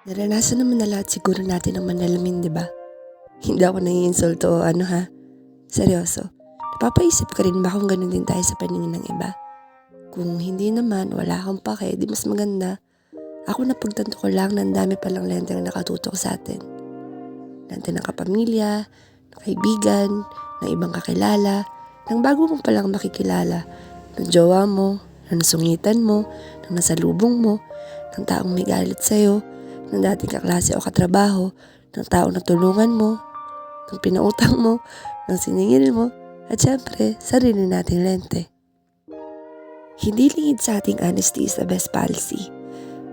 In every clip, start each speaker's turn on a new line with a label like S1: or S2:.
S1: Naranasan naman na lahat siguro natin ang manalamin, di ba? Hindi ako nangiinsulto o ano ha. Seryoso. Napapaisip ka rin ba kung ganun din tayo sa paningin ng iba? Kung hindi naman, wala kang pake, di mas maganda. Ako napagtanto ko lang na ang dami palang lente ang nakatutok sa atin. Lente ng kapamilya, ng kaibigan, ng ibang kakilala, ng bago mo palang makikilala, ng jowa mo, ng nasungitan mo, ng nasalubong mo, ng taong may galit sa'yo, ng dating kaklase o katrabaho, ng taong natulungan mo, ng pinautang mo, ng siningil mo, at syempre, sarili nating lente. Hindi lingid sa ating honesty is the best policy,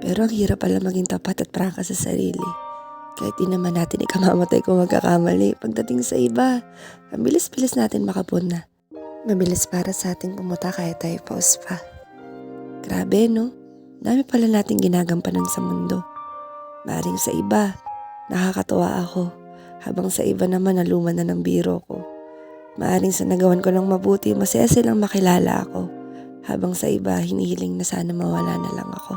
S1: pero ang hirap pala maging tapat at prangka sa sarili. Kahit di naman natin ikamamatay kung magkakamali, pagdating sa iba, ang bilis-bilis natin makapuna. Mabilis para sa ating pumuta kahit tayo pause pa. Grabe no? Dami pala nating ginagampanan sa mundo. Maring sa iba, nakakatawa ako, habang sa iba naman naluman na ng biro ko. Maaring sa nagawan ko ng mabuti, masaya silang makilala ako, habang sa iba hinihiling na sana mawala na lang ako.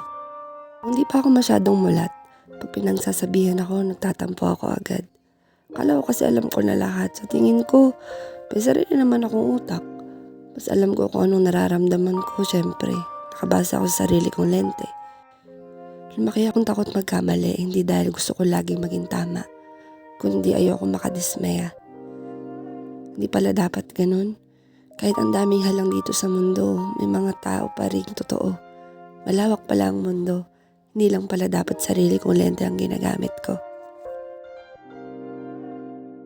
S1: Hindi pa ako masyadong mulat, pag pinagsasabihan ako, nagtatampo ako agad. Kala ko kasi alam ko na lahat, sa tingin ko, may sarili naman akong utak. Mas alam ko kung anong nararamdaman ko, syempre, nakabasa ako sa sarili kong lente. Lumaki akong takot magkamali, hindi dahil gusto ko laging maging tama, kundi ayoko makadismaya. Hindi pala dapat ganun. Kahit ang daming halang dito sa mundo, may mga tao pa rin totoo. Malawak pala ang mundo, hindi lang pala dapat sarili kong lente ang ginagamit ko.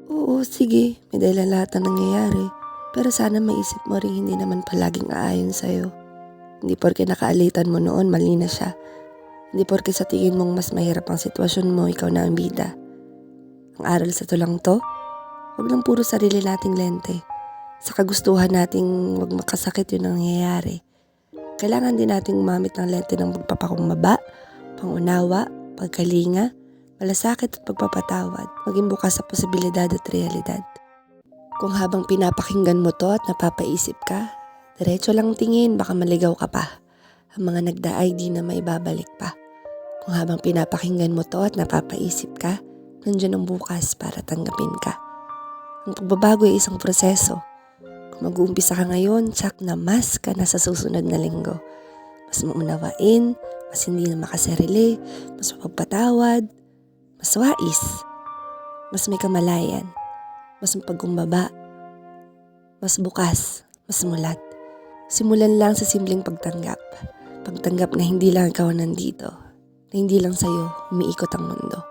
S1: Oo, sige, may dahilan lahat ng nangyayari, pero sana maisip mo rin hindi naman palaging aayon sa'yo. Hindi porke nakaalitan mo noon, mali na siya. Hindi porke sa tingin mong mas mahirap ang sitwasyon mo, ikaw na ang bida. Ang aral sa tulang to, huwag lang puro sarili nating lente. Sa kagustuhan nating huwag makasakit yun ang nangyayari. Kailangan din nating gumamit ng lente ng pagpapakumbaba, pangunawa, pagkalinga, malasakit at pagpapatawad. Maging bukas sa posibilidad at realidad. Kung habang pinapakinggan mo to at napapaisip ka, diretso lang tingin, baka maligaw ka pa. Ang mga nagdaay di na maibabalik pa. Kung habang pinapakinggan mo to at napapaisip ka, nandiyan ang bukas para tanggapin ka. Ang pagbabago ay isang proseso. Kung mag-uumpisa ka ngayon, tsak na mas ka na sa susunod na linggo. Mas maunawain, mas hindi na makasarili, mas mapagpatawad, mas wais, mas may kamalayan, mas mapagkumbaba, mas bukas, mas mulat. Simulan lang sa simpleng pagtanggap. Pagtanggap na hindi lang ikaw nandito, na hindi lang sa'yo umiikot ang mundo.